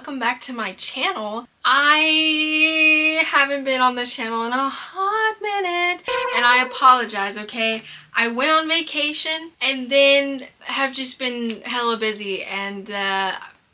welcome back to my channel. I haven't been on this channel in a hot minute and I apologize, okay? I went on vacation and then have just been hella busy and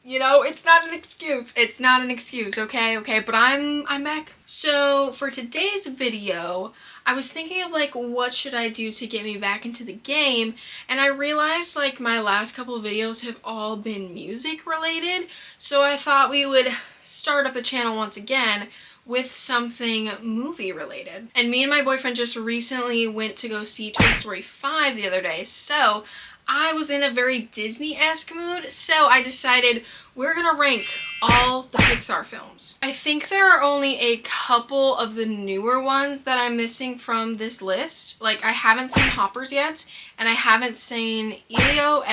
you know, it's not an excuse. It's not an excuse, okay? But I'm back. So for today's video, I was thinking of like what should I do to get me back into the game, and I realized like my last couple of videos have all been music related, so I thought we would start up the channel once again with something movie related. And me and my boyfriend just recently went to go see Toy Story 5 the other day, so I was in a very Disney-esque mood, so I decided we're gonna rank all the Pixar films. I think there are only a couple of the newer ones that I'm missing from this list. Like, I haven't seen Hoppers yet, and I haven't seen Elio,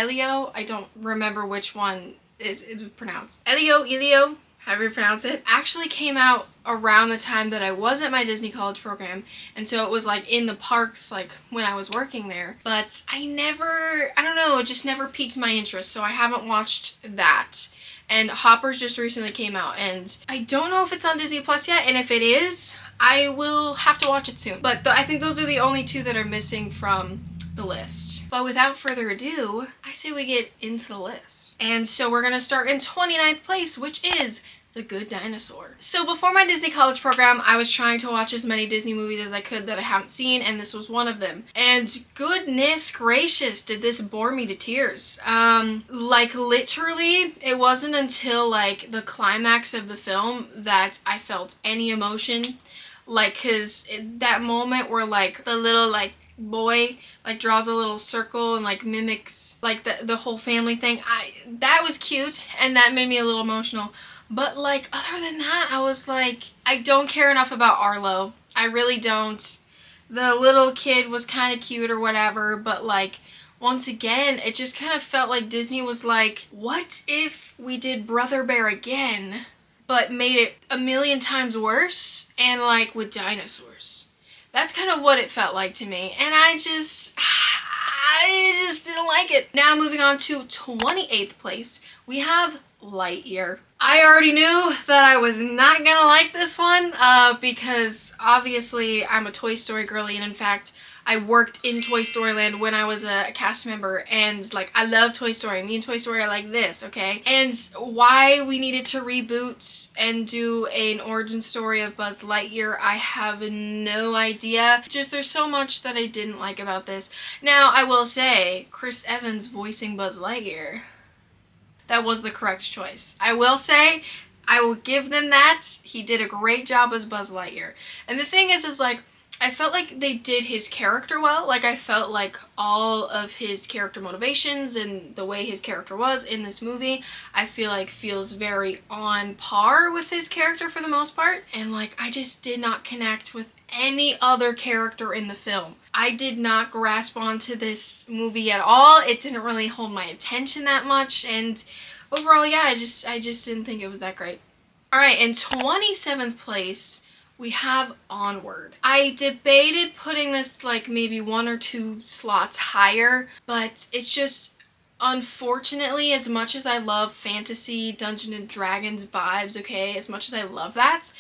I don't remember which one it was pronounced. Elio, however you pronounce it, actually came out around the time that I was at my Disney college program, and so it was like in the parks like when I was working there, but I don't know, it just never piqued my interest, so I haven't watched that. And Hoppers just recently came out, and I don't know if it's on Disney Plus yet, and if it is, I will have to watch it soon. But I think those are the only two that are missing from the list. But without further ado, I say we get into the list. And so we're gonna start in 29th place, which is The Good Dinosaur. So before my Disney college program, I was trying to watch as many Disney movies as I could that I haven't seen, and this was one of them. And goodness gracious, did this bore me to tears. Like literally, it wasn't until like the climax of the film that I felt any emotion. Like, cause that moment where like the little like boy like draws a little circle and like mimics like the whole family thing, that was cute and that made me a little emotional. But like other than that, I was like, I don't care enough about Arlo. I really don't. The little kid was kind of cute or whatever, but like once again, it just kind of felt like Disney was like, what if we did Brother Bear again, but made it a million times worse and like with dinosaurs? That's kind of what it felt like to me, and I just didn't like it. Now moving on to 28th place, we have Lightyear. I already knew that I was not gonna like this one because obviously I'm a Toy Story girly, and in fact I worked in Toy Story Land when I was a cast member, and like I love Toy Story. Me and Toy Story are like this, okay? And why we needed to reboot and do an origin story of Buzz Lightyear, I have no idea. Just there's so much that I didn't like about this. Now I will say, Chris Evans voicing Buzz Lightyear, that was the correct choice. I will say, I will give them that. He did a great job as Buzz Lightyear. And the thing is like, I felt like they did his character well. Like, I felt like all of his character motivations and the way his character was in this movie, I feel like feels very on par with his character for the most part. And like, I just did not connect with any other character in the film. I did not grasp onto this movie at all. It didn't really hold my attention that much, and overall, yeah, I just didn't think it was that great. Alright, in 27th place, we have Onward. I debated putting this like maybe 1 or 2 slots higher, but it's just, unfortunately, as much as I love fantasy, Dungeons and Dragons vibes, okay, as much as I love that,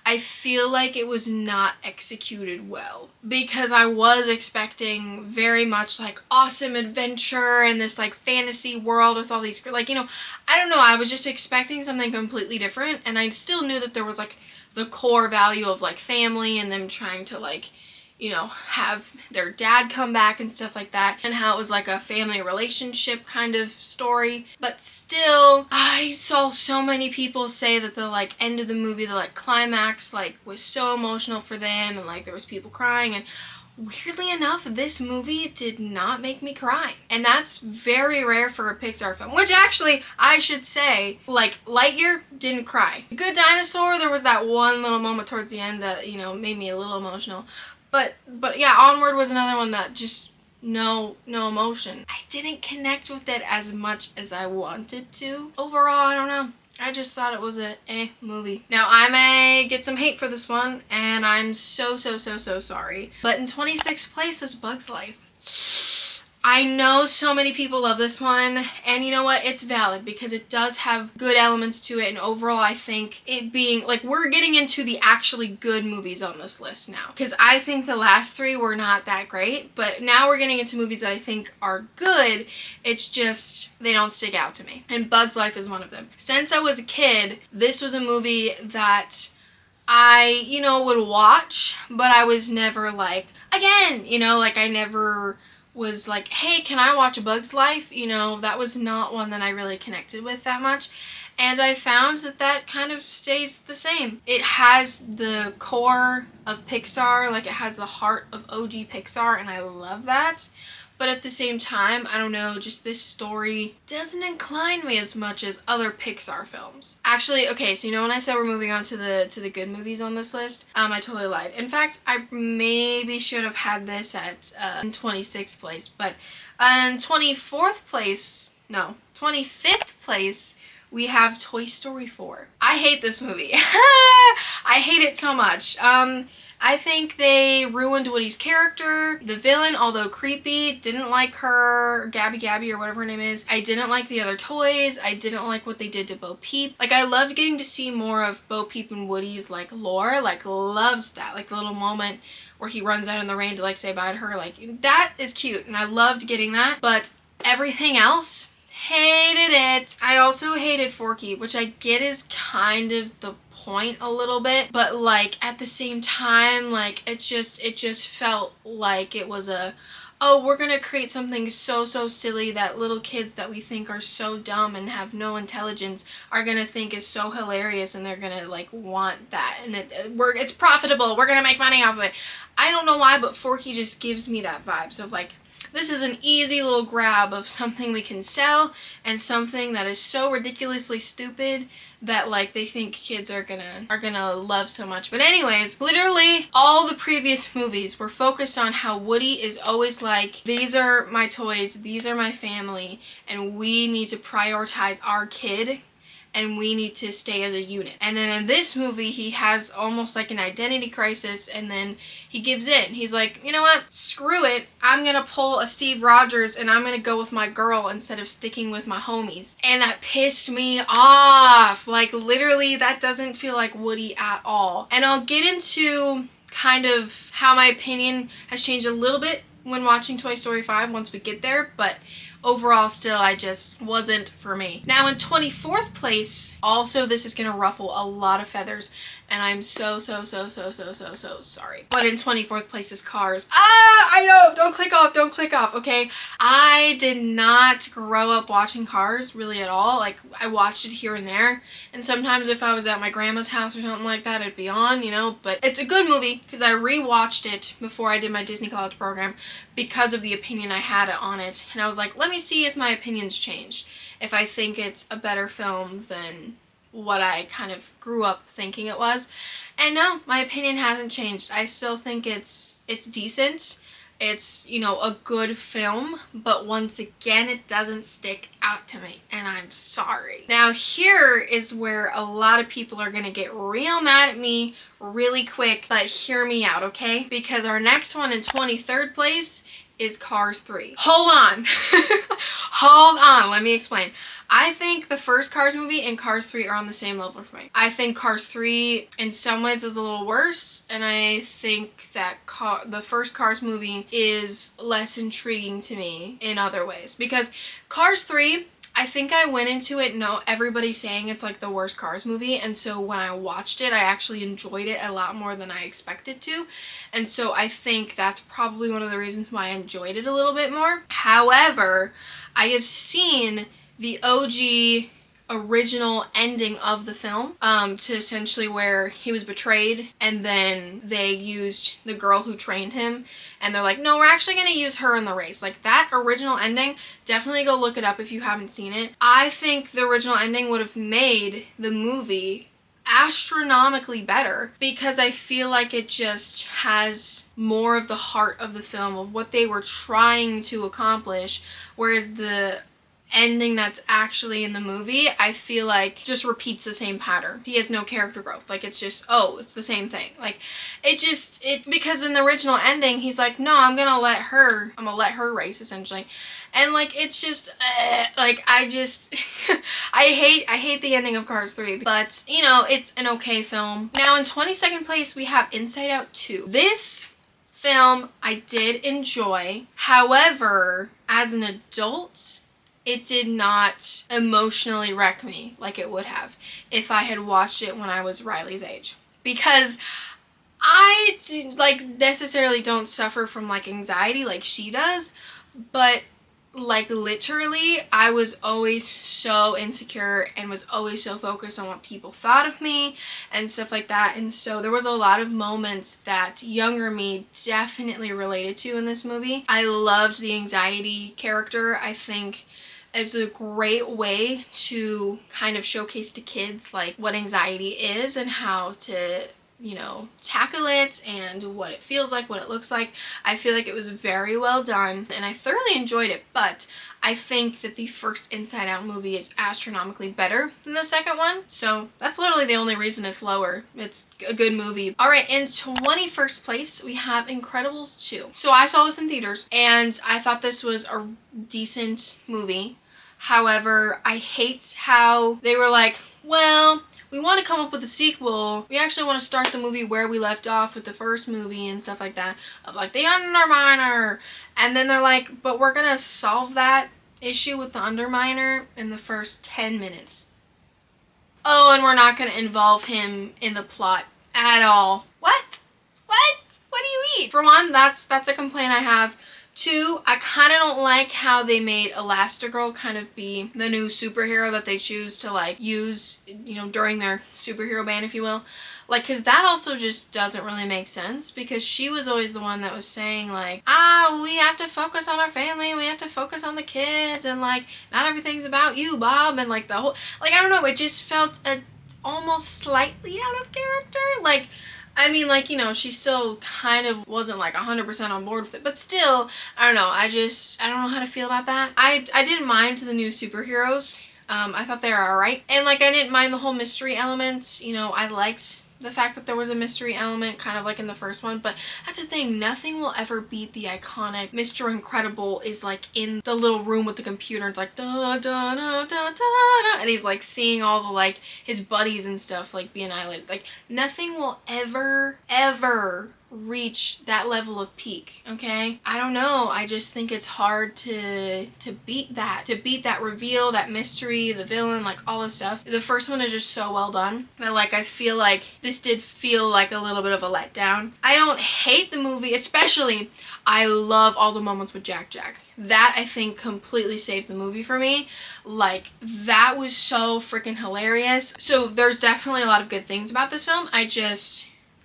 I feel like it was not executed well, because I was expecting very much like awesome adventure and this like fantasy world with all these, like, you know, I don't know, I was just expecting something completely different, and I still knew that there was like the core value of like family and them trying to like, you know, have their dad come back and stuff like that, and how it was like a family relationship kind of story. But still, I saw so many people say that the like end of the movie, the like climax, like was so emotional for them, and like there was people crying, and weirdly enough, this movie did not make me cry. And that's very rare for a Pixar film, which actually, I should say, like, Lightyear didn't cry. Good Dinosaur, there was that one little moment towards the end that, you know, made me a little emotional. But yeah, Onward was another one that just no emotion. I didn't connect with it as much as I wanted to. Overall, I don't know. I just thought it was a movie. Now, I may get some hate for this one, and I'm so sorry. But in 26th place is Bug's Life. I know so many people love this one, and you know what? It's valid because it does have good elements to it, and overall I think it being, like, we're getting into the actually good movies on this list now. Because I think the last three were not that great, but now we're getting into movies that I think are good. It's just, they don't stick out to me. And Bug's Life is one of them. Since I was a kid, this was a movie that I, you know, would watch, but I was never like, again, you know, like I never was like, hey, can I watch A Bug's Life? You know, that was not one that I really connected with that much. And I found that that kind of stays the same. It has the core of Pixar, like it has the heart of OG Pixar, and I love that. But at the same time, I don't know, just this story doesn't incline me as much as other Pixar films. Actually, okay, so you know when I said we're moving on to the good movies on this list? I totally lied. In fact, I maybe should have had this at in 26th place, but in 24th place, no, 25th place, we have Toy Story 4. I hate this movie. I hate it so much. I think they ruined Woody's character. The villain, although creepy, didn't like her, Gabby or whatever her name is. I didn't like the other toys. I didn't like what they did to Bo Peep. Like, I loved getting to see more of Bo Peep and Woody's, like, lore. Like, loved that. Like, the little moment where he runs out in the rain to, like, say bye to her. Like, that is cute, and I loved getting that. But everything else, hated it. I also hated Forky, which I get is kind of the point a little bit, but like at the same time, like it just felt like it was a, oh, we're gonna create something so silly that little kids that we think are so dumb and have no intelligence are gonna think is so hilarious, and they're gonna like want that, and it's profitable, we're gonna make money off of it. I don't know why, but Forky just gives me that vibe. So like, this is an easy little grab of something we can sell, and something that is so ridiculously stupid that like they think kids are gonna love so much. But anyways, literally all the previous movies were focused on how Woody is always like, these are my toys, these are my family, and we need to prioritize our kid, and we need to stay as a unit. And then in this movie, he has almost like an identity crisis, and then he gives in. He's like, you know what? Screw it. I'm gonna pull a Steve Rogers, and I'm gonna go with my girl instead of sticking with my homies. And that pissed me off. Like, literally, that doesn't feel like Woody at all. And I'll get into kind of how my opinion has changed a little bit when watching Toy Story 5 once we get there, but overall, still, I just wasn't for me. Now, in 24th place, also this is gonna ruffle a lot of feathers, and I'm so sorry. But in 24th place is Cars. I know, don't click off, okay? I did not grow up watching Cars really at all. Like, I watched it here and there, and sometimes if I was at my grandma's house or something like that, it'd be on, you know, but it's a good movie because I rewatched it before I did my Disney College program because of the opinion I had on it, and I was like, let me see if my opinion's changed, if I think it's a better film than what I kind of grew up thinking it was. And no, my opinion hasn't changed. I still think it's decent. It's, you know, a good film, but once again, it doesn't stick out to me, and I'm sorry. Now, here is where a lot of people are gonna get real mad at me really quick, but hear me out, okay? Because our next one in 23rd place is Cars 3. Hold on. Hold on, let me explain. I think the first Cars movie and Cars 3 are on the same level for me. I think Cars 3 in some ways is a little worse, and I think that the first Cars movie is less intriguing to me in other ways. Because Cars 3, I think I went into it, everybody saying it's like the worst Cars movie, and so when I watched it, I actually enjoyed it a lot more than I expected to, and so I think that's probably one of the reasons why I enjoyed it a little bit more. However, I have seen the OG original ending of the film to essentially where he was betrayed, and then they used the girl who trained him, and they're like, no, we're actually going to use her in the race. Like, that original ending, definitely go look it up if you haven't seen it. I think the original ending would have made the movie astronomically better, because I feel like it just has more of the heart of the film, of what they were trying to accomplish, whereas the ending that's actually in the movie, I feel like just repeats the same pattern. He has no character growth. Like, it's just, oh, it's the same thing. Like, because in the original ending, he's like, no, I'm gonna let her race, essentially. And like, it's just, like, I just, I hate the ending of Cars 3, but you know, it's an okay film. Now in 22nd place, we have Inside Out 2. This film I did enjoy. However, as an adult, it did not emotionally wreck me like it would have if I had watched it when I was Riley's age. Because I necessarily don't suffer from like anxiety like she does, but like literally I was always so insecure and was always so focused on what people thought of me and stuff like that. And so there was a lot of moments that younger me definitely related to in this movie. I loved the anxiety character. I think it's a great way to kind of showcase to kids like what anxiety is and how to, you know, tackle it and what it feels like, what it looks like. I feel like it was very well done and I thoroughly enjoyed it, but I think that the first Inside Out movie is astronomically better than the second one. So that's literally the only reason it's lower. It's a good movie. All right, in 21st place, we have Incredibles 2. So I saw this in theaters and I thought this was a decent movie. However, I hate how they were like, well, we want to come up with a sequel. We actually want to start the movie where we left off with the first movie and stuff like that. Of like the Underminer. And then they're like, but we're going to solve that issue with the Underminer in the first 10 minutes. Oh, and we're not going to involve him in the plot at all. What? What? What do you mean? For one, that's a complaint I have. Two, I kind of don't like how they made Elastigirl kind of be the new superhero that they choose to like use, you know, during their superhero ban, if you will. Like, because that also just doesn't really make sense, because she was always the one that was saying like, we have to focus on our family, we have to focus on the kids, and like, not everything's about you, Bob, and like the whole, like, I don't know, it just felt almost slightly out of character. Like, I mean, like, you know, she still kind of wasn't like 100% on board with it, but still, I don't know, I don't know how to feel about that. I didn't mind the new superheroes. I thought they were alright. And like, I didn't mind the whole mystery element. You know, I liked the fact that there was a mystery element kind of like in the first one, but that's the thing, nothing will ever beat the iconic Mr. Incredible is like in the little room with the computer. It's like da da da da da da, and he's like seeing all the like his buddies and stuff like be annihilated. Like, nothing will ever reach that level of peak. Okay, I don't know, I just think it's hard to beat that reveal, that mystery, the villain, like all this stuff. The first one is just so well done that like I feel like this did feel like a little bit of a letdown. I don't hate the movie, especially I love all the moments with Jack. That I think completely saved the movie for me. Like, that was so freaking hilarious. So there's definitely a lot of good things about this film.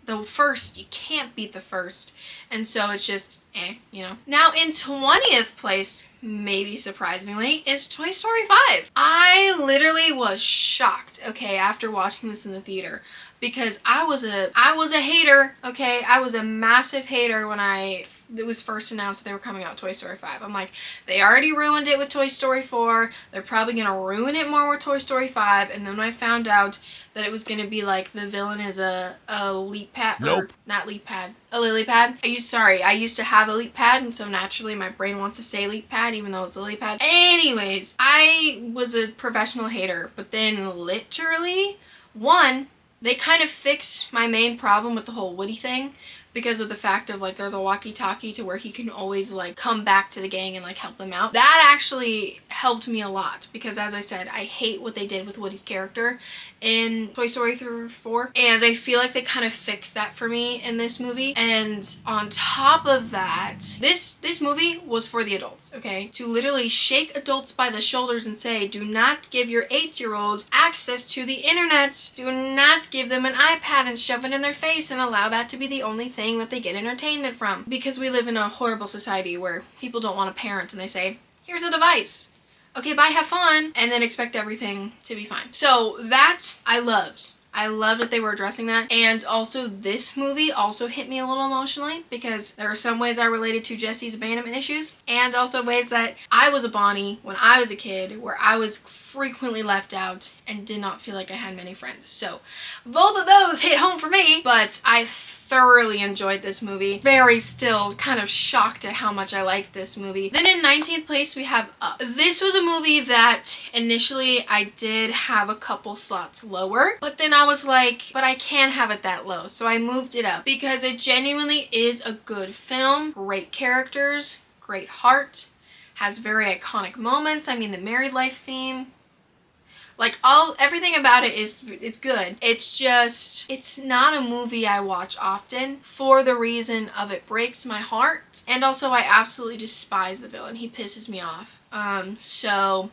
The first, you can't beat the first. And so it's just, you know. Now in 20th place, maybe surprisingly, is Toy Story 5. I literally was shocked, okay, after watching this in the theater. Because I was a hater, okay? I was a massive hater when it was first announced that they were coming out with Toy Story 5. I'm like, they already ruined it with Toy Story 4. They're probably going to ruin it more with Toy Story 5. And then when I found out that it was going to be like the villain is a leap pad. Nope. Not leap pad. A lily pad. I used to have a leap pad, and so naturally my brain wants to say leap pad even though it's a lily pad. Anyways, I was a professional hater. But then literally, one, they kind of fixed my main problem with the whole Woody thing, because of the fact of like there's a walkie-talkie to where he can always like come back to the gang and like help them out. That actually helped me a lot, because as I said, I hate what they did with Woody's character in Toy Story 4, and I feel like they kind of fixed that for me in this movie. And on top of that, this movie was for the adults, okay? To literally shake adults by the shoulders and say, do not give your 8-year-old access to the internet. Do not give them an iPad and shove it in their face and allow that to be the only thing that they get entertainment from. Because we live in a horrible society where people don't want a parent and they say, here's a device. Okay, bye, have fun, and then expect everything to be fine. So that I loved. I love that they were addressing that. And also this movie also hit me a little emotionally because there are some ways I related to Jesse's abandonment issues and also ways that I was a Bonnie when I was a kid where I was frequently left out and did not feel like I had many friends. So both of those hit home for me, but I thoroughly enjoyed this movie. Very still kind of shocked at how much I liked this movie. Then in 19th place we have Up. This was a movie that initially I did have a couple slots lower, but then I was like, but I can't have it that low, so I moved it up because it genuinely is a good film. Great characters, great heart, has very iconic moments. I mean, the married life theme, like everything about it is good. It's just, it's not a movie I watch often for the reason of it breaks my heart. And also I absolutely despise the villain. He pisses me off. So,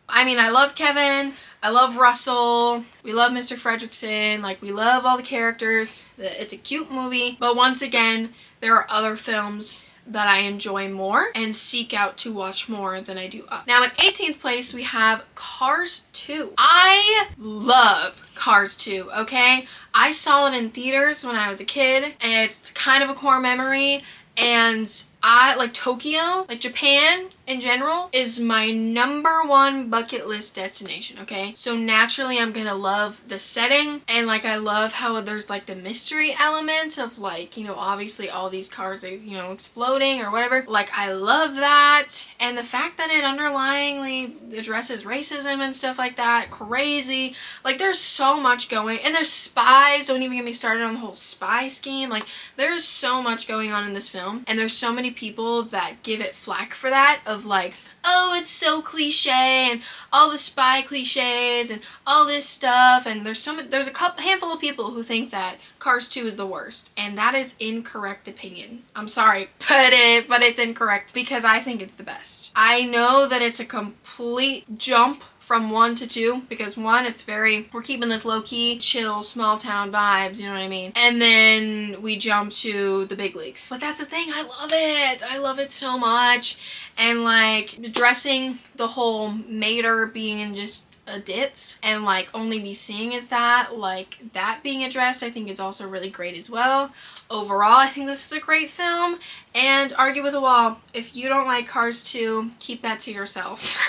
I mean, I love Kevin. I love Russell. We love Mr. Fredrickson. Like, we love all the characters. It's a cute movie. But once again, there are other films that I enjoy more and seek out to watch more than I do Up. Now in 18th place we have Cars 2. I love Cars 2, okay? I saw it in theaters when I was a kid and it's kind of a core memory, and I like Tokyo, like Japan in general, is my #1 bucket list destination, okay? So naturally I'm gonna love the setting, and like I love how there's like the mystery element of like, you know, obviously all these cars are, you know, exploding or whatever. Like I love that, and the fact that it underlyingly addresses racism and stuff like that, crazy. Like there's so much going, and there's spies, don't even get me started on the whole spy scheme. Like there's so much going on in this film, and there's so many people that give it flack for that, of like, oh, it's so cliche and all the spy cliches and all this stuff, and there's a handful of people who think that Cars 2 is the worst, and that is incorrect opinion. I'm sorry, but it's incorrect because I think it's the best. I know that it's a complete jump from 1 to 2, because 1, it's very, we're keeping this low-key, chill, small town vibes, you know what I mean? And then we jump to the big leagues. But that's the thing, I love it! I love it so much. And like, addressing the whole Mater being just a ditz and like only be seeing as that, like that being addressed, I think is also really great as well. Overall, I think this is a great film, and argue with a wall. If you don't like Cars 2, keep that to yourself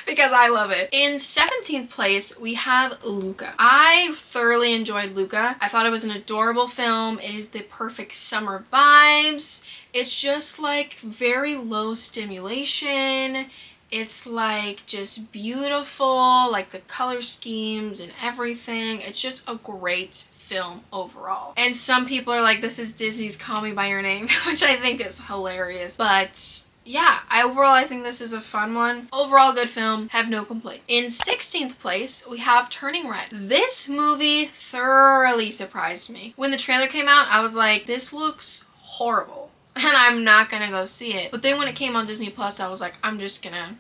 because I love it. In 17th place, we have Luca. I thoroughly enjoyed Luca. I thought it was an adorable film. It is the perfect summer vibes. It's just like very low stimulation. It's like just beautiful, like the color schemes and everything. It's just a great film overall. And some people are like, this is Disney's Call Me By Your Name, which I think is hilarious. But yeah, overall I think this is a fun one. Overall good film, have no complaint. In 16th place, we have Turning Red. This movie thoroughly surprised me. When the trailer came out, I was like, this looks horrible, and I'm not gonna go see it. But then when it came on Disney Plus, I was like, I'm just gonna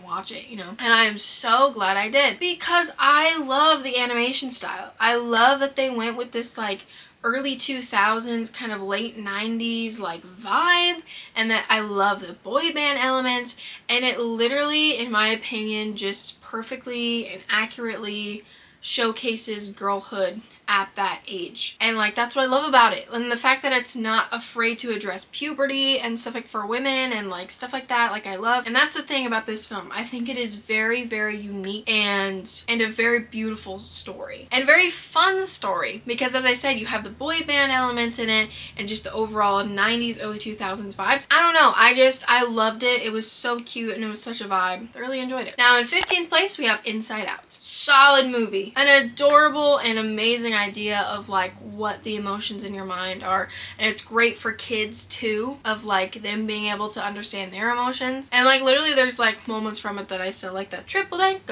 watch it, you know? And I am so glad I did, because I love the animation style. I love that they went with this like early 2000s, kind of late 90s like vibe, and that I love the boy band elements, and it literally, in my opinion, just perfectly and accurately showcases girlhood at that age. And like, that's what I love about it. And the fact that it's not afraid to address puberty and stuff like for women and like stuff like that, like I love. And that's the thing about this film. I think it is very, very unique and a very beautiful story and very fun story, because as I said, you have the boy band elements in it and just the overall 90s, early 2000s vibes. I don't know. I loved it. It was so cute and it was such a vibe. Thoroughly enjoyed it. Now in 15th place, we have Inside Out. Solid movie. An adorable and amazing idea of like what the emotions in your mind are, and it's great for kids too, of like them being able to understand their emotions. And like literally there's like moments from it that I still like, that triple dank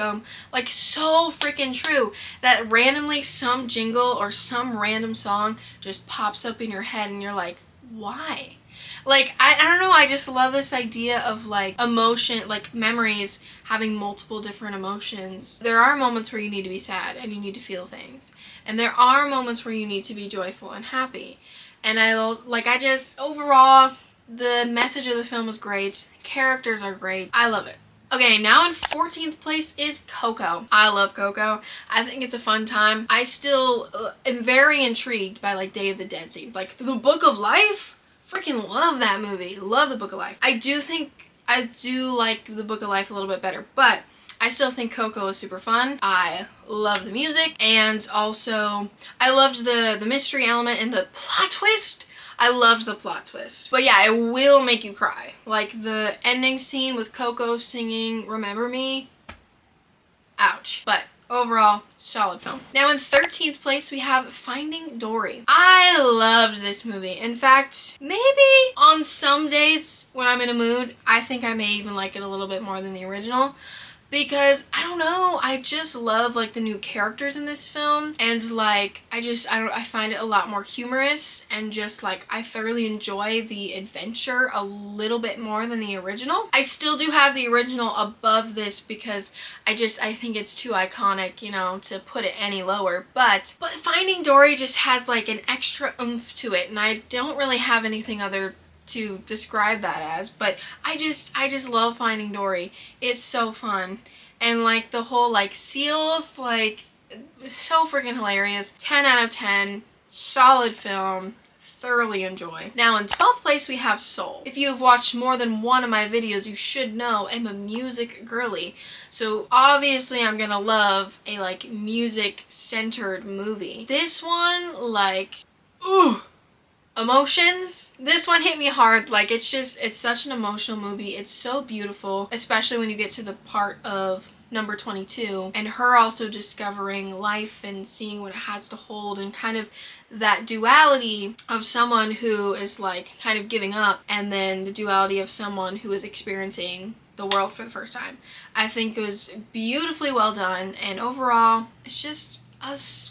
like so freaking true, that randomly some jingle or some random song just pops up in your head and you're like, why? Like, I don't know, I just love this idea of like emotion, like memories having multiple different emotions. There are moments where you need to be sad and you need to feel things, and there are moments where you need to be joyful and happy. And overall, the message of the film is great, the characters are great, I love it. Okay, now in 14th place is Coco. I love Coco. I think it's a fun time. I still am very intrigued by like Day of the Dead themes. Like the Book of Life? Freaking love that movie. Love the Book of Life. I do like the Book of Life a little bit better, but I still think Coco is super fun. I love the music, and also I loved the mystery element and the plot twist. I loved the plot twist. But yeah, it will make you cry. Like the ending scene with Coco singing Remember Me. Ouch. But overall, solid film. Now in 13th place, we have Finding Dory. I loved this movie. In fact, maybe on some days when I'm in a mood, I think I may even like it a little bit more than the original. Because, I don't know, I just love, like, the new characters in this film, and, like, I find it a lot more humorous, and just, like, I thoroughly enjoy the adventure a little bit more than the original. I still do have the original above this because I think it's too iconic, you know, to put it any lower, but Finding Dory just has, like, an extra oomph to it, and I don't really have anything other to describe that as, but I just love Finding Dory. It's so fun, and like the whole like seals, like so freaking hilarious. 10 out of 10, solid film, thoroughly enjoy. Now in 12th place we have Soul. If you have watched more than one of my videos, you should know I'm a music girly, so obviously I'm gonna love a like music centered movie. This one, like, ooh, emotions. This one hit me hard. Like it's such an emotional movie. It's so beautiful, especially when you get to the part of number 22 and her also discovering life and seeing what it has to hold, and kind of that duality of someone who is like kind of giving up, and then the duality of someone who is experiencing the world for the first time. I think it was beautifully well done, and overall it's just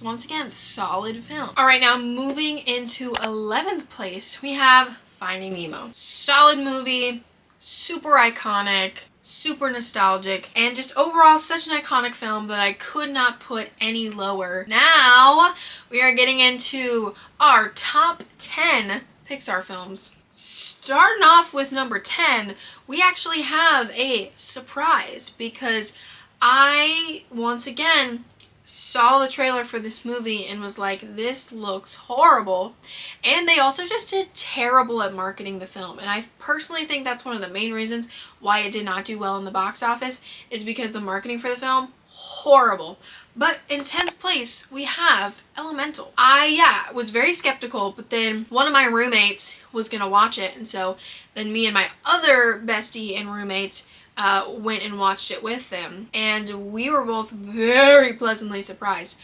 once again, solid film. Alright, now moving into 11th place, we have Finding Nemo. Solid movie, super iconic, super nostalgic, and just overall such an iconic film that I could not put any lower. Now, we are getting into our top 10 Pixar films. Starting off with number 10, we actually have a surprise because I, once again, saw the trailer for this movie and was like, this looks horrible, and they also just did terrible at marketing the film, and I personally think that's one of the main reasons why it did not do well in the box office, is because the marketing for the film, horrible. But in 10th place we have Elemental. I was very skeptical, but then one of my roommates was gonna watch it, and so then me and my other bestie and roommate went and watched it with them, and we were both very pleasantly surprised.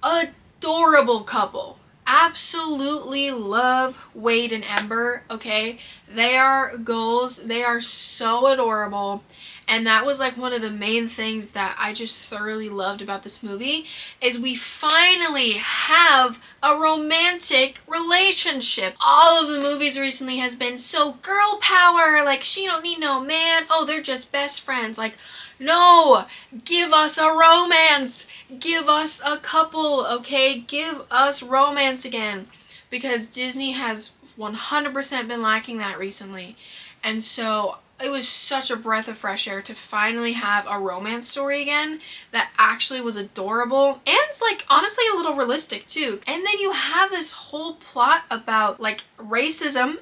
Adorable couple. Absolutely love Wade and Ember, okay? They are goals. They are so adorable. And that was like one of the main things that I just thoroughly loved about this movie, is we finally have a romantic relationship. All of the movies recently has been so girl power, like she don't need no man, oh they're just best friends. Like, no, give us a romance, give us a couple, okay? Give us romance again, because Disney has 100% been lacking that recently. And so it was such a breath of fresh air to finally have a romance story again that actually was adorable, and it's like honestly a little realistic too. And then you have this whole plot about like racism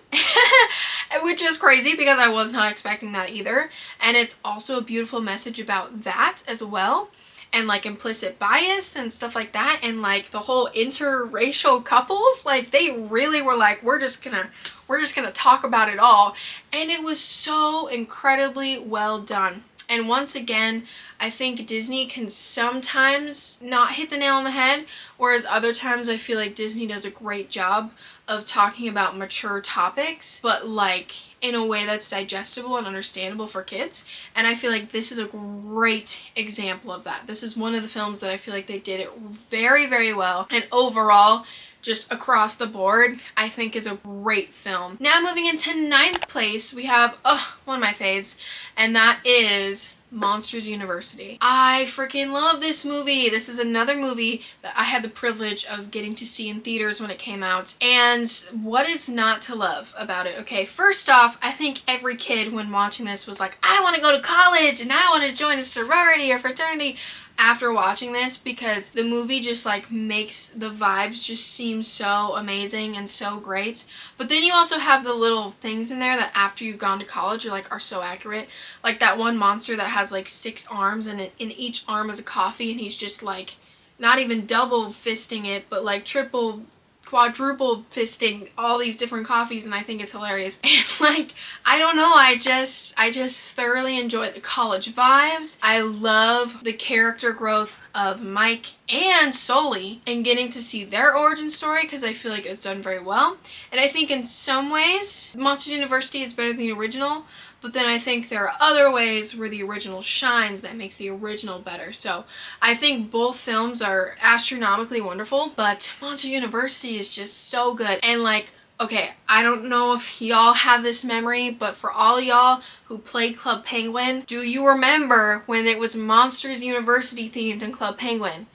which is crazy because I was not expecting that either, and it's also a beautiful message about that as well, and like implicit bias and stuff like that, and like the whole interracial couples, like they really were like, we're just gonna talk about it all, and it was so incredibly well done. And once again, I think Disney can sometimes not hit the nail on the head, whereas other times I feel like Disney does a great job of talking about mature topics, but like in a way that's digestible and understandable for kids. And I feel like this is a great example of that. This is one of the films that I feel like they did it very, very well. And overall, just across the board, I think is a great film. Now moving into 9th place, we have one of my faves, and that is Monsters University. I freaking love this movie. This is another movie that I had the privilege of getting to see in theaters when it came out. And what is not to love about it? Okay, first off, I think every kid when watching this was like, I want to go to college and I want to join a sorority or fraternity after watching this, because the movie just like makes the vibes just seem so amazing and so great. But then you also have the little things in there that after you've gone to college you're like are so accurate. Like that one monster that has like 6 arms and in each arm is a coffee, and he's just like not even double fisting it but like triple quadruple fisting all these different coffees, and I think it's hilarious. And like, I don't know, I just thoroughly enjoy the college vibes. I love the character growth of Mike and Sully and getting to see their origin story, because I feel like it's done very well. And I think in some ways Monsters University is better than the original, but then I think there are other ways where the original shines that makes the original better. So I think both films are astronomically wonderful, but Monsters University is just so good. And like, okay, I don't know if y'all have this memory, but for all y'all who played Club Penguin, do you remember when it was Monsters University themed in Club Penguin?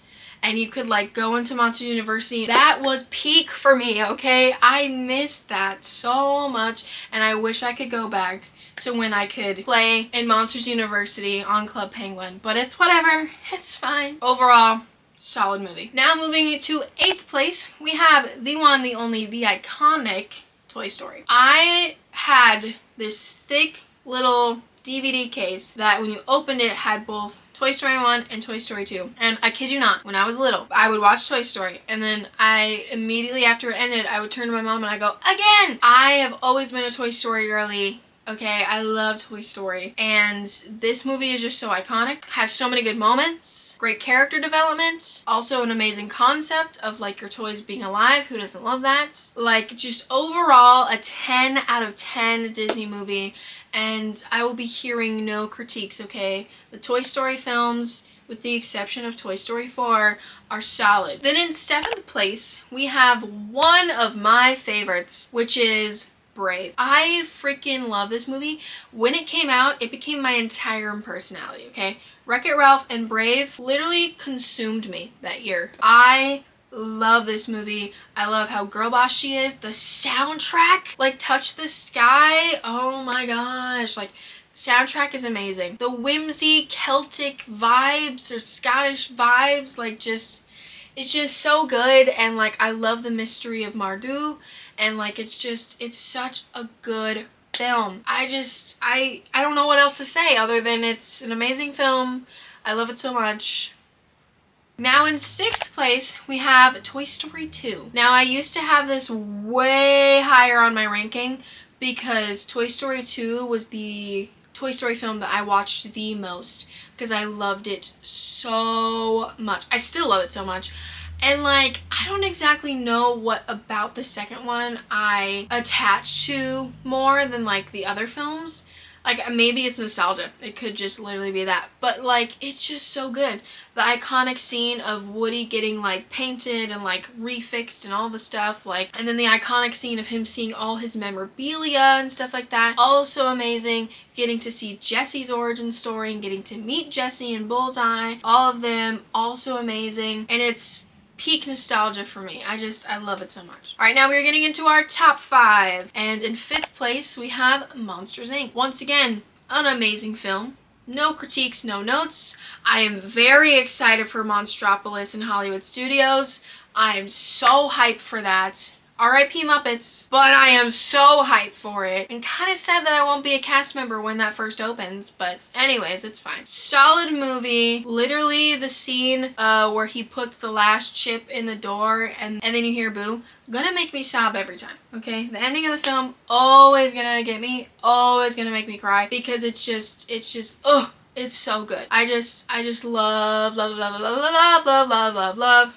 And you could like go into Monsters University. That was peak for me, okay? I missed that so much, and I wish I could go back to when I could play in Monsters University on Club Penguin. But it's whatever, it's fine. Overall, solid movie. Now moving to 8th place, we have the one, the only, the iconic Toy Story. I had this thick little DVD case that when you opened it had both Toy Story 1 and Toy Story 2. And I kid you not, when I was little, I would watch Toy Story, and then I immediately after it ended, I would turn to my mom and I go, again! I have always been a Toy Story girly. Okay, I love Toy Story, and this movie is just so iconic. Has so many good moments, great character development, also an amazing concept of like your toys being alive. Who doesn't love that? Like, just overall a 10 out of 10 Disney movie, and I will be hearing no critiques, okay? The Toy Story films, with the exception of Toy Story 4, are solid. Then in 7th place, we have one of my favorites, which is Brave. I freaking love this movie. When it came out, it became my entire personality, okay? Wreck-It Ralph and Brave literally consumed me that year. I love this movie. I love how girl boss she is. The soundtrack, like Touch the Sky, oh my gosh, like soundtrack is amazing. The whimsy Celtic vibes or Scottish vibes, like just, it's just so good. And like, I love the mystery of Mardu, and like, it's such a good film. I don't know what else to say other than it's an amazing film. I love it so much. Now in 6th place, we have Toy Story 2. Now I used to have this way higher on my ranking because Toy Story 2 was the Toy Story film that I watched the most because I loved it so much. I still love it so much. And like, I don't exactly know what about the second one I attached to more than like the other films. Like, maybe it's nostalgia. It could just literally be that. But like, it's just so good. The iconic scene of Woody getting like painted and like refixed and all the stuff, like, and then the iconic scene of him seeing all his memorabilia and stuff like that. Also amazing. Getting to see Jesse's origin story and getting to meet Jesse and Bullseye. All of them also amazing. And it's peak nostalgia for me. I love it so much. Alright, now we're getting into our top 5. And in 5th place, we have Monsters, Inc. Once again, an amazing film. No critiques, no notes. I am very excited for Monstropolis in Hollywood Studios. I am so hyped for that. R.I.P. Muppets, but I am so hyped for it. And kind of sad that I won't be a cast member when that first opens, but anyways, it's fine. Solid movie. Literally the scene where he puts the last chip in the door and then you hear Boo, gonna make me sob every time, okay? The ending of the film, always gonna get me, always gonna make me cry because it's just, ugh. It's so good. I just love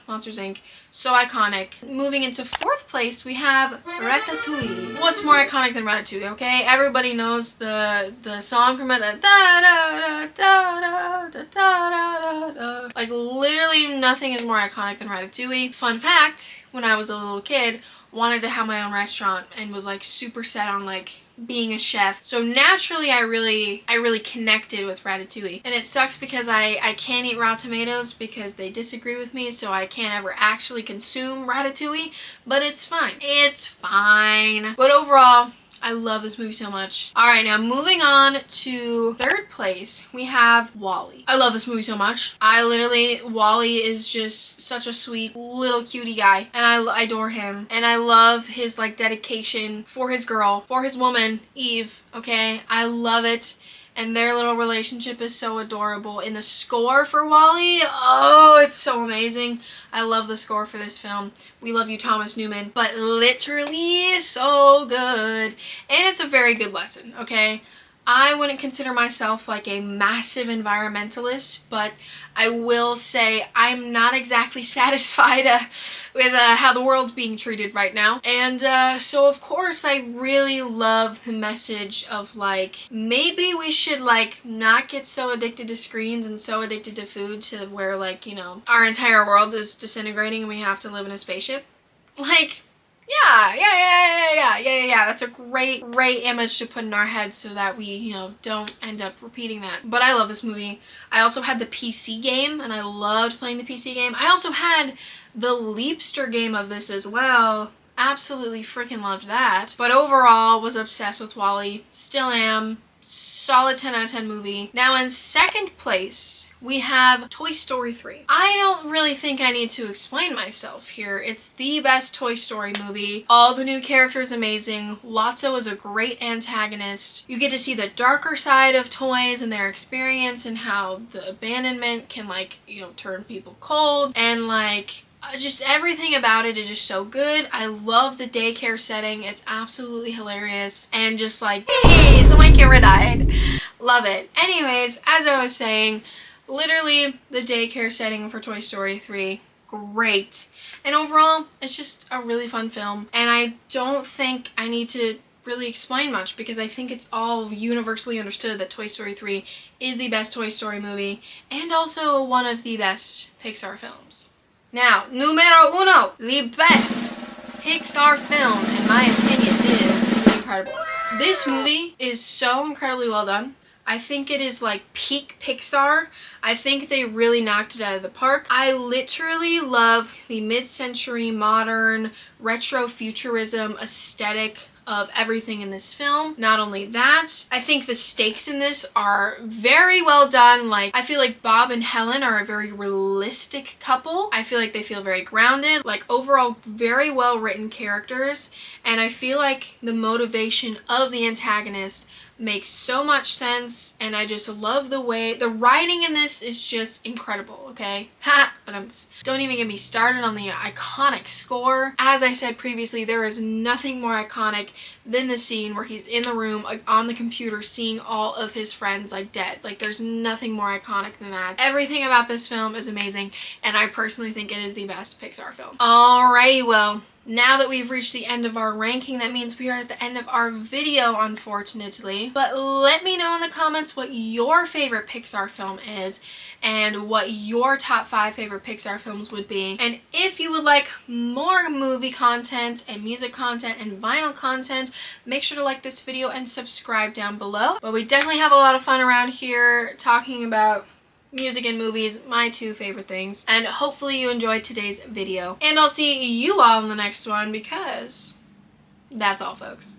Monsters, Inc. So iconic. Moving into 4th place, we have Ratatouille. What's more iconic than Ratatouille, okay? Everybody knows the song from it, the da da da da da da da da. Like, literally nothing is more iconic than Ratatouille. Fun fact, when I was a little kid, wanted to have my own restaurant and was like super set on like being a chef. So naturally I really connected with Ratatouille. And it sucks because I can't eat raw tomatoes because they disagree with me, so I can't ever actually consume Ratatouille, but it's fine. It's fine. But overall, I love this movie so much. Alright, now moving on to third place, we have WALL-E. I love this movie so much. WALL-E is just such a sweet little cutie guy, and I adore him. And I love his like dedication for his girl, for his woman, Eve, okay? I love it. And their little relationship is so adorable. And the score for WALL-E, oh, it's so amazing. I love the score for this film. We love you, Thomas Newman. But literally so good. And it's a very good lesson, okay? I wouldn't consider myself like a massive environmentalist, but I will say I'm not exactly satisfied with how the world's being treated right now. And so of course I really love the message of like, maybe we should like not get so addicted to screens and so addicted to food to where like, you know, our entire world is disintegrating and we have to live in a spaceship. Like, yeah. That's a great image to put in our heads so that we, you know, don't end up repeating that. But I love this movie. I also had the PC game, and I loved playing the PC game. I also had the Leapster game of this as well. Absolutely freaking loved that. But overall, was obsessed with WALL-E. Still am. Solid 10 out of 10 movie. Now in second place, we have Toy Story 3. I don't really think I need to explain myself here. It's the best Toy Story movie. All the new characters amazing. Lotso is a great antagonist. You get to see the darker side of toys and their experience and how the abandonment can like, you know, turn people cold, and like just everything about it is just so good. I love the daycare setting. It's absolutely hilarious. And just like, hey, so my camera died. Love it. Anyways, as I was saying, literally the daycare setting for Toy Story 3, great. And overall, it's just a really fun film. And I don't think I need to really explain much because I think it's all universally understood that Toy Story 3 is the best Toy Story movie and also one of the best Pixar films. Now, numero uno, the best Pixar film, in my opinion, is The Incredibles. This movie is so incredibly well done. I think it is like peak Pixar. I think they really knocked it out of the park. I literally love the mid-century modern retro futurism aesthetic of everything in this film. Not only that, I think the stakes in this are very well done. Like, I feel like Bob and Helen are a very realistic couple. I feel like they feel very grounded. Like, overall, very well written characters. And I feel like the motivation of the antagonist makes so much sense, and I just love the way the writing in this is just incredible, okay? But don't even get me started on the iconic score. As I said previously, there is nothing more iconic than the scene where he's in the room on the computer seeing all of his friends like dead. Like, there's nothing more iconic than that. Everything about this film is amazing, and I personally think it is the best Pixar film. Alrighty, well, now that we've reached the end of our ranking, that means we are at the end of our video, unfortunately. But let me know in the comments what your favorite Pixar film is and what your top 5 favorite Pixar films would be. And if you would like more movie content and music content and vinyl content, make sure to like this video and subscribe down below. But we definitely have a lot of fun around here talking about music and movies, my 2 favorite things. And hopefully you enjoyed today's video. And I'll see you all in the next one because that's all, folks.